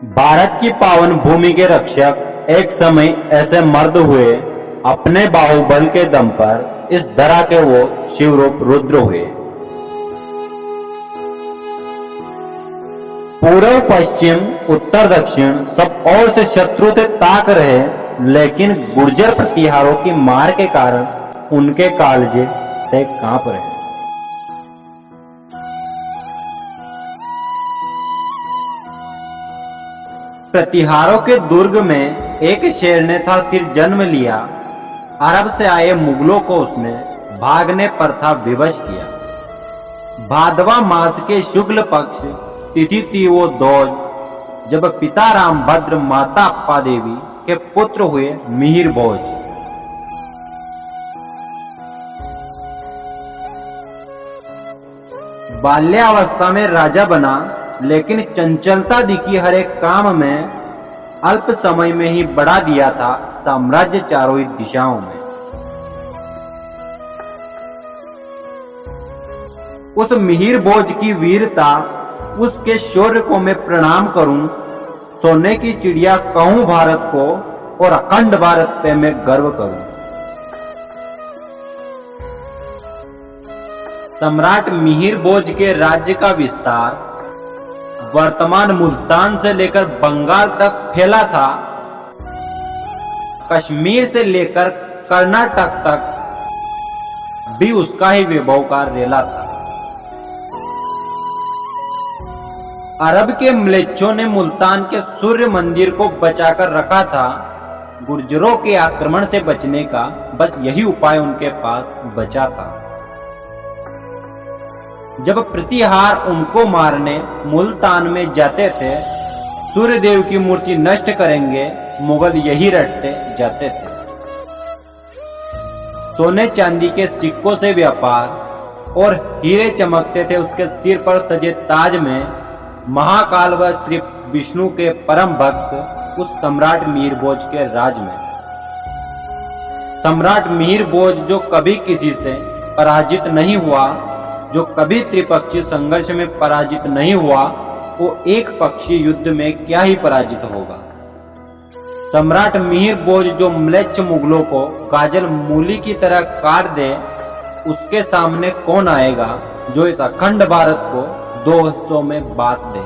भारत की पावन भूमि के रक्षक एक समय ऐसे मर्द हुए, अपने बाहुबल के दम पर इस धरा के वो शिवरूप रुद्र हुए। पूर्व पश्चिम उत्तर दक्षिण सब ओर से शत्रु थे ताक रहे, लेकिन गुर्जर प्रतिहारों की मार के कारण उनके कालजे थे कांप रहे। प्रतिहारों के दुर्ग में एक शेर ने था फिर जन्म लिया। अरब से आए मुगलों को उसने भागने पर था विवश किया। भादवा मास के शुक्ल पक्ष तिथि थी वो दोज, जब पिता रामभद्र माता अप्पा देवी के पुत्र हुए मिहिर भोज। बाल्यावस्था में राजा बना, लेकिन चंचलता दिखी हर एक काम में। अल्प समय में ही बढ़ा दिया था साम्राज्य चारों ही दिशाओं में। उस मिहिर भोज की वीरता, उसके शौर्य को मैं प्रणाम करूं। सोने की चिड़िया कहूं भारत को, और अखंड भारत पे मैं गर्व करूं। सम्राट मिहिर भोज के राज्य का विस्तार वर्तमान मुल्तान से लेकर बंगाल तक फैला था। कश्मीर से लेकर कर्नाटक तक भी उसका ही वैभव का रेला था। अरब के म्लेच्छों ने मुल्तान के सूर्य मंदिर को बचाकर रखा था। गुर्जरों के आक्रमण से बचने का बस यही उपाय उनके पास बचा था। जब प्रतिहार उनको मारने मुल्तान में जाते थे, सूर्यदेव की मूर्ति नष्ट करेंगे, मुगल यही रटते जाते थे। सोने चांदी के सिक्कों से व्यापार और हीरे चमकते थे उसके सिर पर सजे ताज में। महाकाल व श्री विष्णु के परम भक्त उस सम्राट मिहिर भोज के राज में। सम्राट मिहिर भोज जो कभी किसी से पराजित नहीं हुआ, जो कभी त्रिपक्षीय संघर्ष में पराजित नहीं हुआ, वो एक पक्षीय युद्ध में क्या ही पराजित होगा। सम्राट मिहिर भोज जो म्लेच्छ मुगलों को गाजल मूली की तरह काट दे, उसके सामने कौन आएगा जो इस अखंड भारत को दो हिस्सों में बांट दे।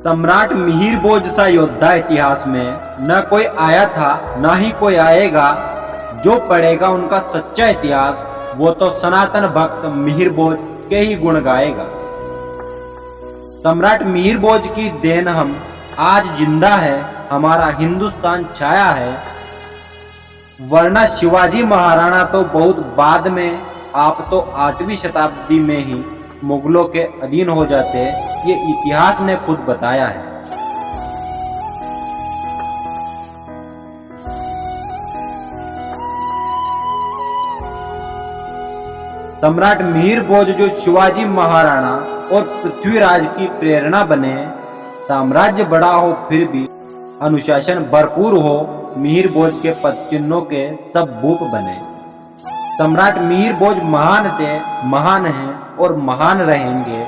सम्राट मिहिर भोज सा योद्धा इतिहास में न कोई आया था, न ही कोई आएगा। जो पढ़ेगा उनका सच्चा इतिहास, वो तो सनातन भक्त मिहिर भोज के ही गुण गाएगा। सम्राट मिहिर भोज की देन हम आज जिंदा है, हमारा हिंदुस्तान छाया है। वरना शिवाजी महाराणा तो बहुत बाद में, आप तो 8वीं शताब्दी में ही मुगलों के अधीन हो जाते, ये इतिहास ने खुद बताया है। सम्राट मिहिर भोज जो शिवाजी महाराणा और पृथ्वीराज की प्रेरणा बने। साम्राज्य बड़ा हो फिर भी अनुशासन भरपूर हो, मिहिर भोज के पदचिन्हों के सब भूप बने। सम्राट मिहिर भोज महान थे, महान हैं और महान रहेंगे।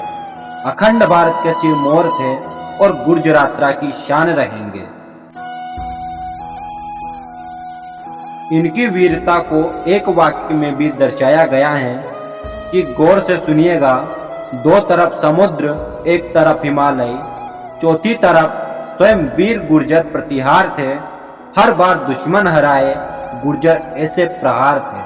अखंड भारत के सिरमौर थे और गुर्जरात्रा की शान रहेंगे। इनकी वीरता को एक वाक्य में भी दर्शाया गया है कि गौर से सुनिएगा। दो तरफ समुद्र, एक तरफ हिमालय, चौथी तरफ स्वयं वीर गुर्जर प्रतिहार थे। हर बार दुश्मन हराए गुर्जर ऐसे प्रहार थे।